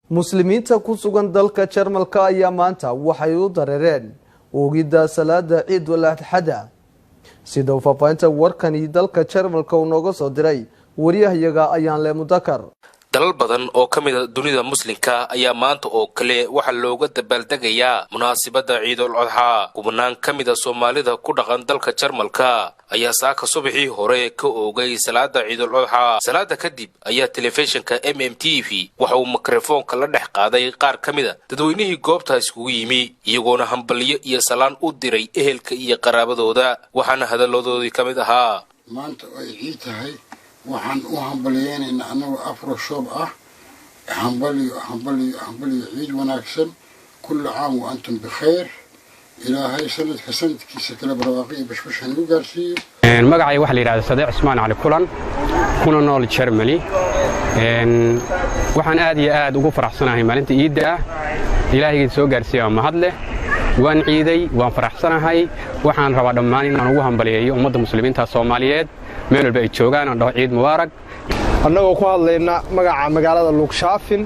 muslimiinta ku sugan dalka Jarmalka ayaa maanta waxay u dareereen oogida salaada Ciid wal Adha sida faafaynta warkani dalka Jarmalka uu nooga soo diray wariyahayaga ayaan le mudakar dalal badan oo kamid dunida muslimka ayaa maanta oo kale waxa looga dabaaldegayaa munaasabada Ciid wal Adha kubnaan kamid Soomaalida ku dhaqan dalka Jarmalka ayaa saaka subaxii hore ka oogay salaada Ciid wal Adha salaada kadib ayaa telefishinka MMTV waxa uu mikrofoonka la dhex qaaday qaar kamid dadweynihii goobta iskugu yimi iyagoona hambaliyo iyo salaan u diray ehelka iyo qaraabadooda waxaana hadaladoodii kamid ahaa maanta ay ciid tahay waxaan u hambaliyeenaynaa anagu afro shoob ah hambaliyo ciid wanaagsan kullu caam wa antum bikhair ilaahay sanadkiisa kala barwaaqo bashbashan ugu gaarsiiyo magacay waxa la yiraahdaa Sadeeq Usmaan Ali Kulan kuna nool Germany waxaan aad iyo aad ugu faraxsanahay maalinta ciidda ilaahay soo gaarsiiyo mahad leh waan ciiday waan faraxsanahay waxaan rabaa dhammaan inaan ugu hambaliyeeyo ummadda muslimiinta Soomaaliyeed meel walba ay joogaan oo ciid mubaarak annagoo ku hadlayna magaca magaalada Luugshaafin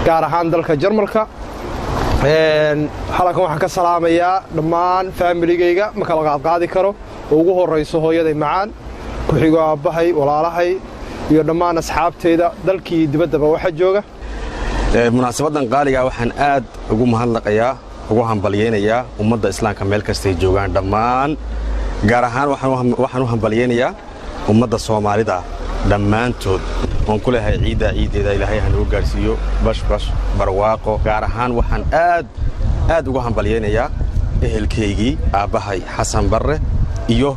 gaar ahaan dalka Jarmalka halkan waxaan ka salaamayaa dhammaan familigeyga ma kala qaadi karo oo ugu horeyso hooyaday macaan ku xigo aabahay walaalahay iyo dhammaan asxaabteyda dalkii dibadaba waxa jooga munaasabadan qaaliga waxaan aad ugu mahadnaqayaa ugu hambaliyeenayaa ummadda islaamka meel kasta ay joogaan dhammaan gaar ahaan waxaan u hambaliyeenayaa ummadda Soomaalida dhammaantood oon ku leeyahay ciideeda ilaahay ha noo gaarsiiyo bashbash barwaaqo gaar ahaan waxaan aad ugu hambaliyeenayaa ehelkeygii aabahay Xasan Barre iyo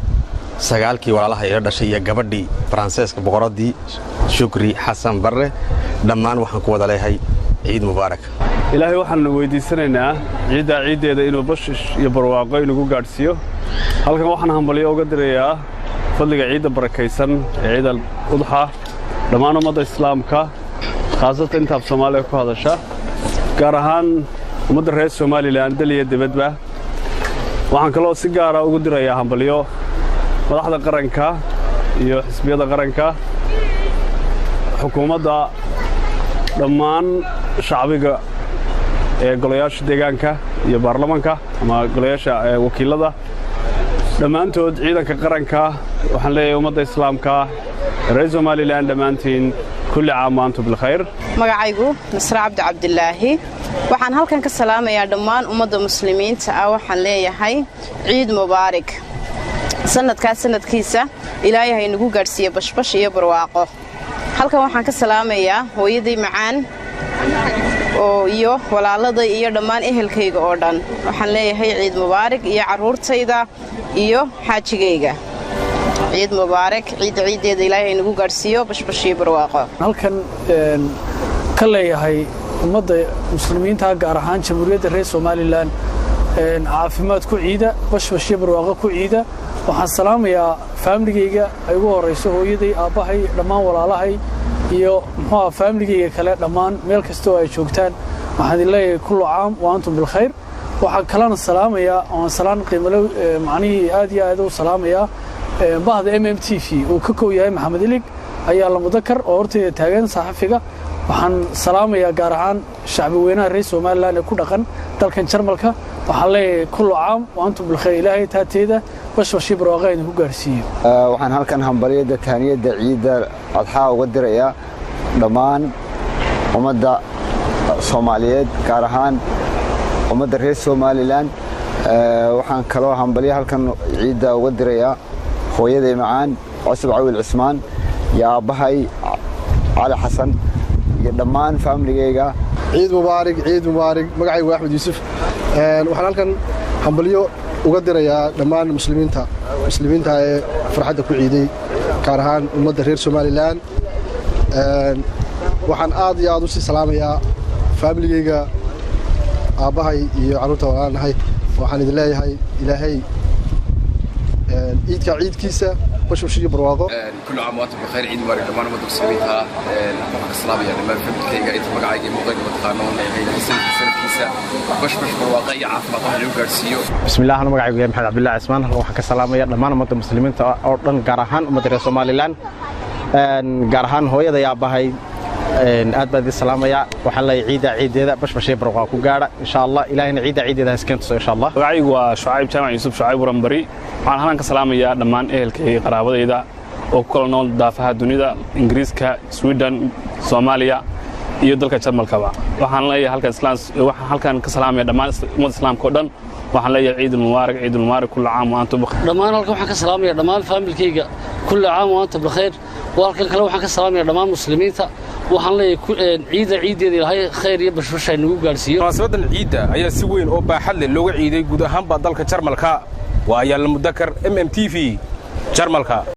sagaalkii walaalaha ee dhashay iyo gabadhii Faransiiska boqoradii Shukri Xasan Barre dhammaan waxaan ku wada leeyahay ciid mubaarak ilaahay waxaan weydiisanaynaa ciideeda inuu bashish iyo barwaaqo inagu gaarsiiyo halkan waxaan hambaliyo uga dirayaa fadliga ciidda barakaysan ee Ciid al Adha dhammaan ummadda islaamka khaasatan inta Soomaaliya ku hadasha gaar ahaan ummadda reer Soomaaliland daliya dibadba waxaan kaloo si gaar ah ugu dirayaa hambaliyo madaxda qaranka iyo xisbiyada qaranka xukuumadda dhammaan shacbiga ee golayaasha deegaanka iyo baarlamaanka ama golayaasha wakiilada dhammaantood ciidanka qaranka waxaan leeyahay ummadda islaamka reer Somaliland dhammaantiin kulli caam wa antum bil khayr magacaygu Nasra Cabdi Cabdillaahi waxaan halkan ka salaamayaa dhammaan ummadda muslimiinta ah waxaan leeyahay ciid mubaarak sanadkiisa ilaahay inagu gaarsiiyo bashbash iyo barwaaqo halkan waxaan ka salaamayaa hooyaday macaan oo iyo walaalada iyo dhammaan ehelkayga oo dhan waxaan leeyahay ciid mubaarak iyo caruurtayda iyo xaajigayga ciid mubaarak ciideeda ilaahay inagu gaarsiiyo bashbash iyo barwaaqo halkan ka leeyahay ummadda muslimiinta gaar ahaan jamhuuriyadda reer Somaliland caafimaad ku ciida bashbash iyo barwaaqo ku ciida waxaan salaamayaa familigeyga ay ugu horeyso hooyaday aabahay dhammaan walaalahay iyo familigeyga kale dhammaan meel kasta oo ay joogtaan waxaan leeyahay kullu caam wa antum bil khayr waxaan kalena salaamayaa oo salaan qiimo leh macnihii aad iyo aad u salaamayaa bahda MMTV oo ka kooyahay Maxamed Ilig ayaa la mudakar oo horteeda taagan saxafiga waxaan salaamayaa gaar ahaan shacbi weynaha reer Somaliland ee ku dhaqan dalkan Jarmalka waxaan leeyahay kullu caam wa antum bil khayr ilaahay taateeda bashbash barwaaqo inagu gaarsiiyo waxaan halkan hambaliyada taaniyada ciida adha uga dirayaa dhammaan ummadda Soomaaliyeed gaar ahaan ummadda reer Somaliland waxaan kaloo hambaliyo halkan ciida uga dirayaa hooyaday macaan Cusub Cawil Cismaan iyo aabahay Cali Xasan iyo dhammaan familigeyga ciid mubaarak magacaygu Axmed Yuusuf waxaan halkan hambaliyo uga dirayaa dhammaan muslimiinta ee farxadda ku ciiday gaar ahaan ummadda reer Somaliland waxaan aad iyo aad u sii salaamayaa familigeyga aabahay iyo caruurta walaalahay waxaan idin leeyahay ilaahay ciidkiisa bashbash iyo barwaaqo kullu caam wa antum bikhair ciid mubaarak dhammaan ummadda muslimiinta waxaan salaamayaa dhammaan familkeyga inta magacayga iyo muuqaalka mataqaanoon sanadkiisa bashbash barwaaqo iyo caafimaad wax lagu gaarsiiyo bismillaah magacaygu yahay Maxamed Cabdullaahi Cismaan waxaan ka salaamayaa dhammaan ummadda muslimiinta oo dhan gaar ahaan ummadda reer Somaliland gaar ahaan hooyaday aabahay aad baan idin salaamayaa waxaan leeyahay ciidda ciideeda bashbashee barwaaqo ku gaadha insha Allah ilaahayna ciidda ciideeda haskeen tuso insha Allah magacaygu waa Shucayb Jaamac Yuusuf Shucayb Waranbari waxaan halkan ka salaamayaa dhammaan ehelkayga qaraabadayda oo ku kala nool daafaha dunida Ingiriiska Sweden Soomaaliya iyo dalka Jarmalkaba waxaan leeyahay halkan ka salaamaya dhammaan ummadda islaamka oo dhan waxaan leeyahay ciid mubaarak kullu caam wa antum bikhair dhammaan halkan waxaan ka salaamaya dhammaan familkayga kullu caam wa antum bikhair halkan kale waxaan ka salaamaya dhammaan muslimiinta waxaan leeyahay ciideeda ilaahay khayr iyo bashbash ay nagu gaarsiiyo munaasabadan ciidda ayaa si weyn oo baaxad leh looga ciiday guud ahaanba dalka Jarmalka waa Yaal Mudakar MMTV Jarmalka